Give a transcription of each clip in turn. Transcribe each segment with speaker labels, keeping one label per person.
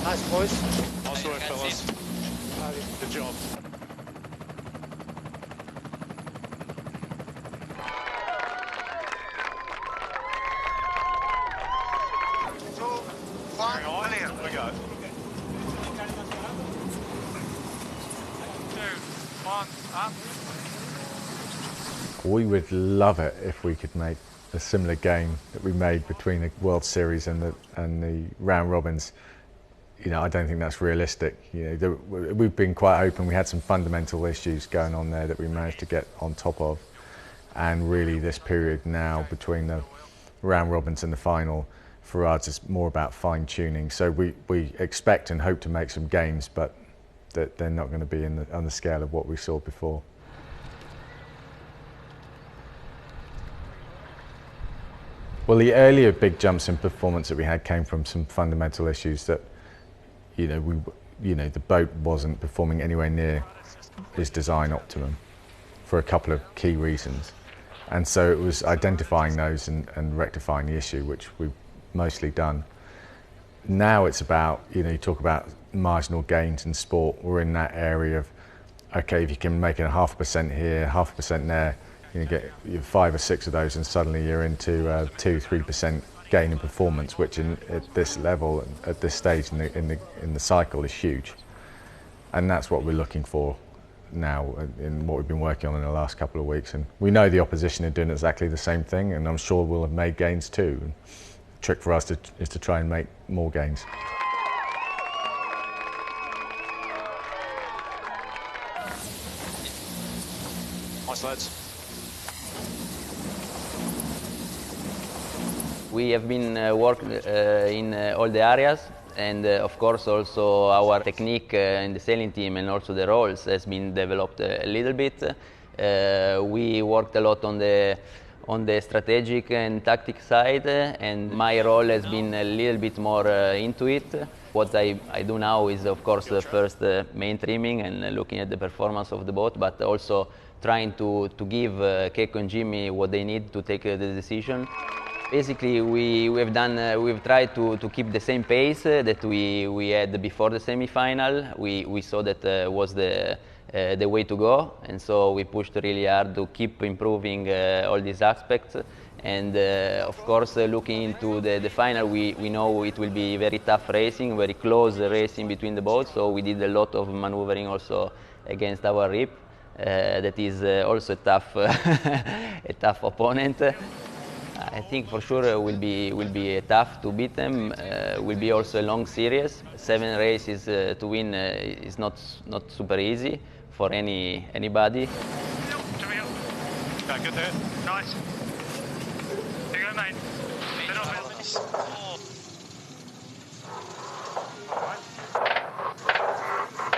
Speaker 1: Nice, boys.
Speaker 2: Nice work, fellas. Good job. Clear. We go. 2, 1, up.
Speaker 3: We would love it if we could make a similar game that we made between the World Series and the round robins. You know, I don't think that's realistic. You know, we've been quite open. We had some fundamental issues going on there that we managed to get on top of, and really this period now between the round robins and the final for us is more about fine tuning. So we expect and hope to make some gains, but that they're not going to be on the scale of what we saw before. Well, the earlier big jumps in performance that we had came from some fundamental issues that, the boat wasn't performing anywhere near its design optimum for a couple of key reasons. And so it was identifying those and rectifying the issue, which we've mostly done. Now it's about, you talk about marginal gains in sport. We're in that area of, okay, if you can make it 0.5% here, 0.5% there, you get 5 or 6 of those and suddenly you're into 2-3% gain in performance, which at this level, at this stage in the cycle is huge. And that's what we're looking for now in what we've been working on in the last couple of weeks. And we know the opposition are doing exactly the same thing, and I'm sure we'll have made gains too. And the trick for us is to try and make more gains.
Speaker 2: Nice, lads.
Speaker 4: We have been working in all the areas, and of course also our technique in the sailing team and also the roles has been developed a little bit. We worked a lot on the strategic and tactic side, and my role has been a little bit more into it. What I do now is of course first main trimming and looking at the performance of the boat, but also trying to give Keiko and Jimmy what they need to take the decision. Basically, we've tried to keep the same pace that we had before the semi-final. We saw that was the way to go, and so we pushed really hard to keep improving all these aspects. And of course, looking into the final, we know it will be very tough racing, very close racing between the boats. So we did a lot of maneuvering also against our rip. That is also a tough, a tough opponent. I think for sure will be tough to beat them. Will be also a long series. 7 races to win is not super easy for anybody.
Speaker 2: Okay, good there. Nice. There you go, mate.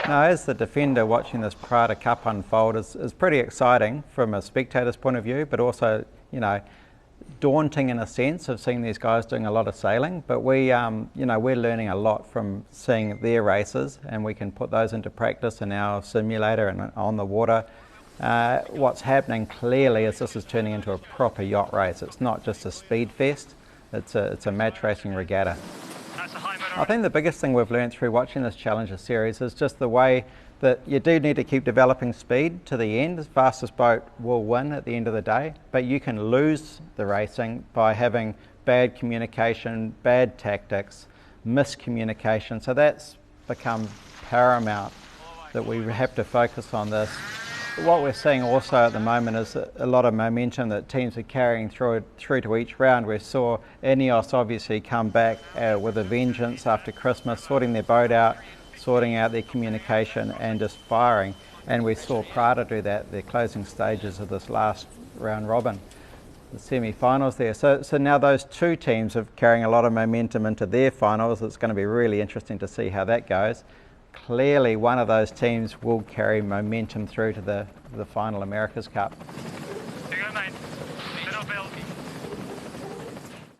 Speaker 5: Now, as the defender, watching this Prada Cup unfold is pretty exciting from a spectator's point of view, but also, daunting in a sense of seeing these guys doing a lot of sailing. But we're learning a lot from seeing their races, and we can put those into practice in our simulator and on the water. What's happening clearly is this is turning into a proper yacht race. It's not just a speed fest, it's a match racing regatta. I think the biggest thing we've learned through watching this Challenger series is just the way that you do need to keep developing speed to the end. The fastest boat will win at the end of the day, but you can lose the racing by having bad communication, bad tactics, miscommunication. So that's become paramount, that we have to focus on this. What we're seeing also at the moment is a lot of momentum that teams are carrying through to each round. We saw Ineos obviously come back with a vengeance after Christmas, sorting their boat out, sorting out their communication and just firing. And we saw Prada do that, their closing stages of this last round robin, the semi-finals there. So now those two teams are carrying a lot of momentum into their finals. It's going to be really interesting to see how that goes. Clearly one of those teams will carry momentum through to the final America's Cup.